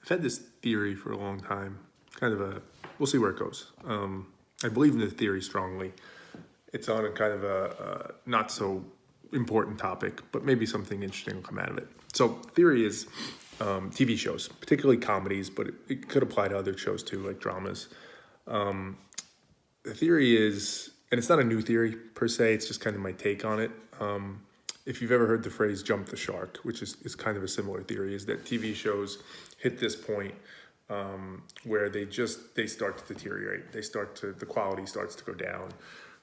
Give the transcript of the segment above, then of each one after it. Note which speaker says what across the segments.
Speaker 1: I've had this theory for a long time, we'll see where it goes. I believe in the theory strongly. It's on a kind of a not so important topic, but maybe something interesting will come out of it. So theory is TV shows, particularly comedies, but it could apply to other shows too, like dramas. The theory is, and it's not a new theory per se, it's just kind of my take on it. If you've ever heard the phrase jump the shark, which is kind of a similar theory, is that TV shows hit this point where they start to deteriorate. The quality starts to go down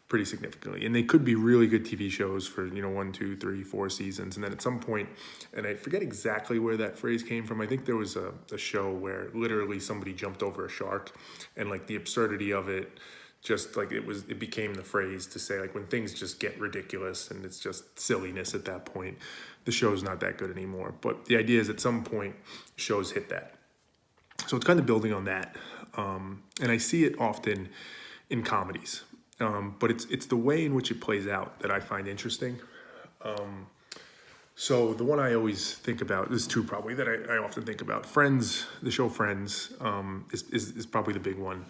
Speaker 1: pretty significantly. And they could be really good TV shows for, 1, 2, 3, 4 seasons. And then at some point, and I forget exactly where that phrase came from. I think there was a show where literally somebody jumped over a shark, and like the absurdity of it, just like it became the phrase to say, like, when things just get ridiculous and it's just silliness at that point, the show's not that good anymore. But the idea is at some point shows hit that. So it's kind of building on that. And I see it often in comedies. But it's the way in which it plays out that I find interesting. So the one I always think about, there's two probably that I often think about. Friends, the show Friends, is probably the big one.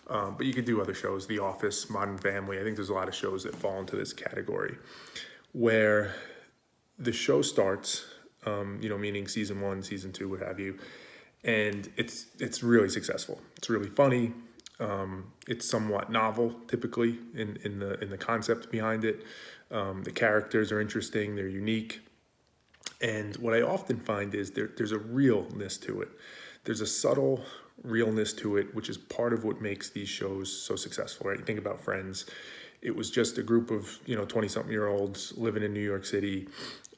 Speaker 1: But you could do other shows, The Office, Modern Family. I think there's a lot of shows that fall into this category where the show starts, meaning season 1, season 2, what have you, and it's really successful. It's really funny. It's somewhat novel, typically in the concept behind it. The characters are interesting. They're unique. And what I often find is there's a realness to it. There's a subtle realness to it, which is part of what makes these shows so successful, right? You think about Friends. It was just a group of, 20-something-year-olds living in New York City,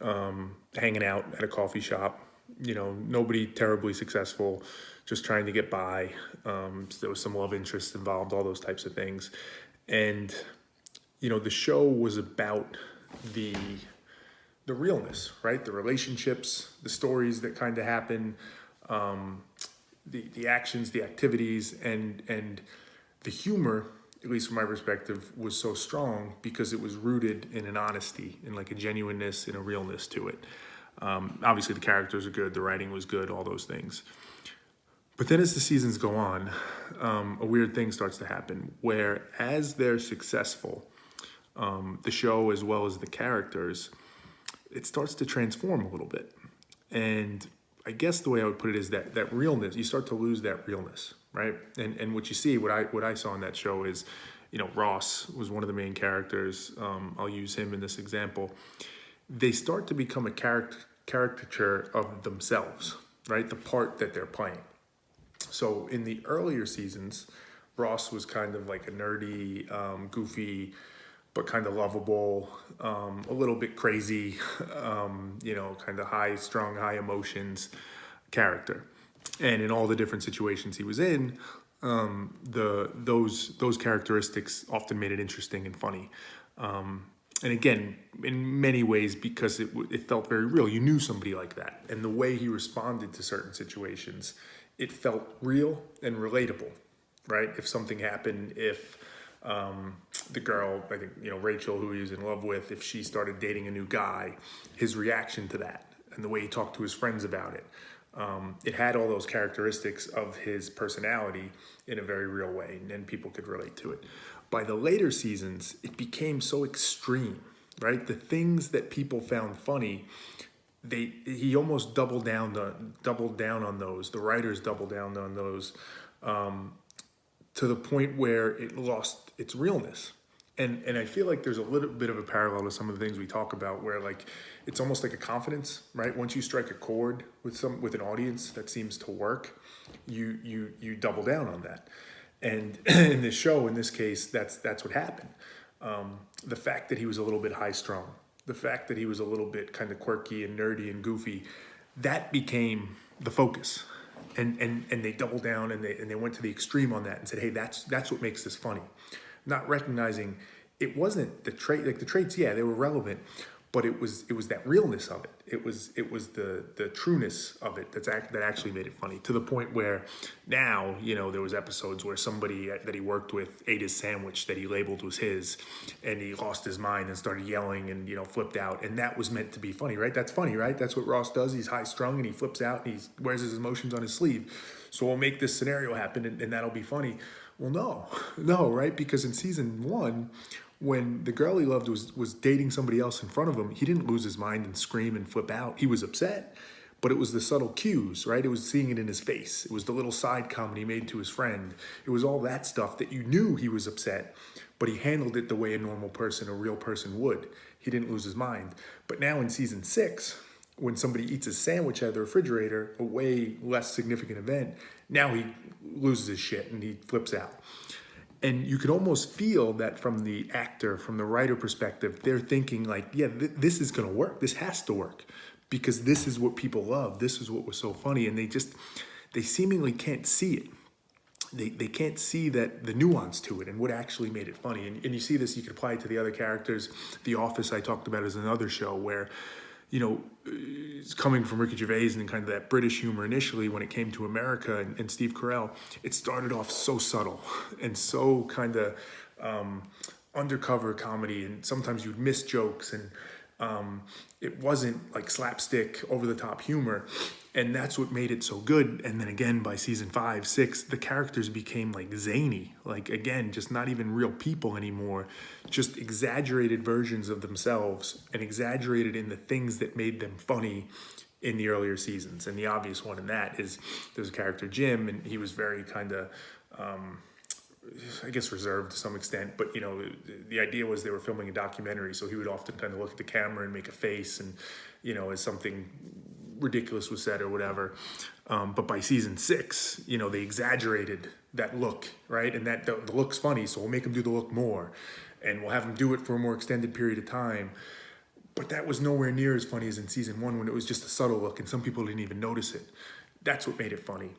Speaker 1: hanging out at a coffee shop, nobody terribly successful, just trying to get by. So there was some love interest involved, all those types of things. And, the show was about the realness, right? The relationships, the stories that kind of happen, the actions, the activities, and the humor, at least from my perspective, was so strong because it was rooted in an honesty, in like a genuineness, in a realness to it. Obviously the characters are good, the writing was good, all those things. But then as the seasons go on, a weird thing starts to happen where as they're successful, the show as well as the characters, it starts to transform a little bit. And I guess the way I would put it is that realness, you start to lose that realness, right? And what you see, what I saw in that show is, Ross was one of the main characters. I'll use him in this example. They start to become a caricature of themselves, right? The part that they're playing. So in the earlier seasons, Ross was kind of like a nerdy, goofy, but kind of lovable, a little bit crazy, kind of strong, high emotions character. And in all the different situations he was in, those characteristics often made it interesting and funny. And again, in many ways, because it felt very real. You knew somebody like that. And the way he responded to certain situations, it felt real and relatable, right? If something happened, if the girl, I think, Rachel, who he was in love with, if she started dating a new guy, his reaction to that and the way he talked to his friends about it, it had all those characteristics of his personality in a very real way, and people could relate to it. By the later seasons, it became so extreme, right? The things that people found funny, he almost doubled down on those. The writers doubled down on those to the point where it lost its realness. And I feel like there's a little bit of a parallel to some of the things we talk about where like it's almost like a confidence, right? Once you strike a chord with an audience that seems to work, you double down on that. And in this show, in this case, that's what happened. The fact that he was a little bit high strung, the fact that he was a little bit kind of quirky and nerdy and goofy, that became the focus. And they doubled down and they went to the extreme on that and said, hey, that's what makes this funny. Not recognizing it wasn't the trait, like the traits, yeah, they were relevant, but it was that realness of it. It was the trueness of it that actually made it funny, to the point where now, you know, there was episodes where somebody that he worked with ate his sandwich that he labeled was his, and he lost his mind and started yelling and, you know, flipped out, and that was meant to be funny, right? That's funny, right? That's what Ross does. He's high strung and he flips out and he wears his emotions on his sleeve. So we'll make this scenario happen and that'll be funny. Well, no, right? Because in season 1, when the girl he loved was dating somebody else in front of him, he didn't lose his mind and scream and flip out. He was upset, but it was the subtle cues, right? It was seeing it in his face. It was the little side comment he made to his friend. It was all that stuff that you knew he was upset, but he handled it the way a normal person, a real person would. He didn't lose his mind. But now in season 6, when somebody eats a sandwich out of the refrigerator, a way less significant event, now he loses his shit and he flips out. And you could almost feel that from the actor, from the writer perspective, they're thinking like, yeah, this is going to work. This has to work because this is what people love. This is what was so funny. And they seemingly can't see it. They can't see that the nuance to it and what actually made it funny. And you see this, you could apply it to the other characters. The Office I talked about is another show where, you know, it's coming from Ricky Gervais and kind of that British humor initially when it came to America and Steve Carell, it started off so subtle and so kind of undercover comedy, and sometimes you'd miss jokes, and it wasn't like slapstick over the top humor, and that's what made it so good. And then again, by season 5, 6, the characters became like zany, like again, just not even real people anymore, just exaggerated versions of themselves, and exaggerated in the things that made them funny in the earlier seasons. And the obvious one in that is there's a character, Jim, and he was very kind of I guess reserved to some extent, but you know, the idea was they were filming a documentary, so he would often kind of look at the camera and make a face, and you know, as something ridiculous was said or whatever. But by season 6, you know, they exaggerated that look, right? And that the look's funny, so we'll make him do the look more, and we'll have him do it for a more extended period of time. But that was nowhere near as funny as in season 1 when it was just a subtle look and some people didn't even notice it. That's what made it funny.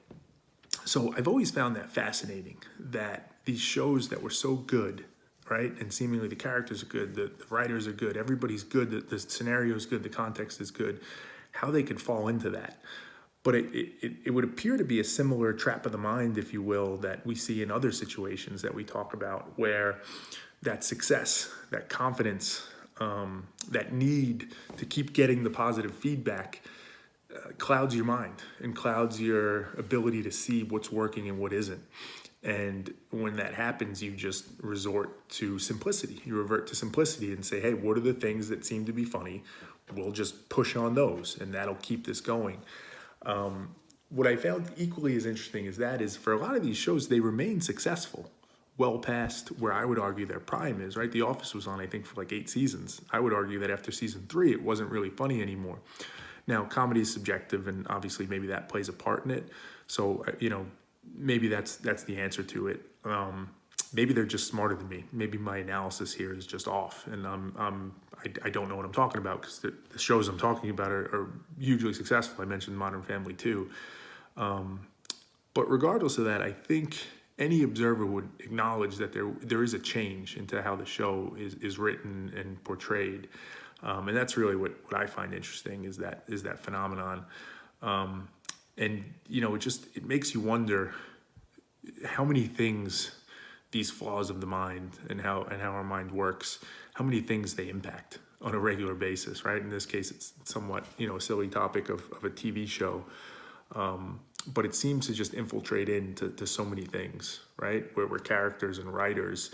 Speaker 1: So I've always found that fascinating, that these shows that were so good, right? And seemingly the characters are good, the writers are good, everybody's good, the scenario is good, the context is good, how they could fall into that. But it would appear to be a similar trap of the mind, if you will, that we see in other situations that we talk about, where that success, that confidence, that need to keep getting the positive feedback clouds your mind and clouds your ability to see what's working and what isn't. And when that happens, you just resort to simplicity. You revert to simplicity and say, hey, what are the things that seem to be funny? We'll just push on those, and that'll keep this going. What I found equally as interesting is for a lot of these shows, they remain successful well past where I would argue their prime is, right? The Office was on, I think, for like 8 seasons. I would argue that after season 3, it wasn't really funny anymore. Now, comedy is subjective, and obviously maybe that plays a part in it. So, you know, maybe that's the answer to it. Maybe they're just smarter than me. Maybe my analysis here is just off, and I don't know what I'm talking about, because the shows I'm talking about are hugely successful. I mentioned Modern Family too. But regardless of that, I think any observer would acknowledge that there is a change into how the show is written and portrayed. And that's really what I find interesting is that phenomenon. And, you know, it makes you wonder how many things, these flaws of the mind and how our mind works, how many things they impact on a regular basis, right? In this case, it's somewhat, you know, a silly topic of a TV show. But it seems to just infiltrate into so many things, right? Where characters and writers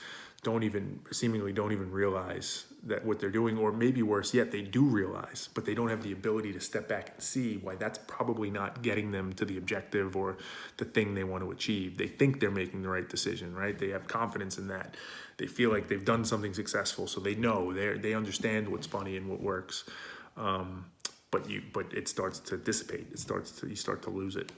Speaker 1: seemingly don't even realize that what they're doing, or maybe worse yet, they do realize, but they don't have the ability to step back and see why that's probably not getting them to the objective or the thing they want to achieve. They think they're making the right decision, right? They have confidence in that. They feel like they've done something successful, so they know, they understand what's funny and what works. But it starts to dissipate. You start to lose it.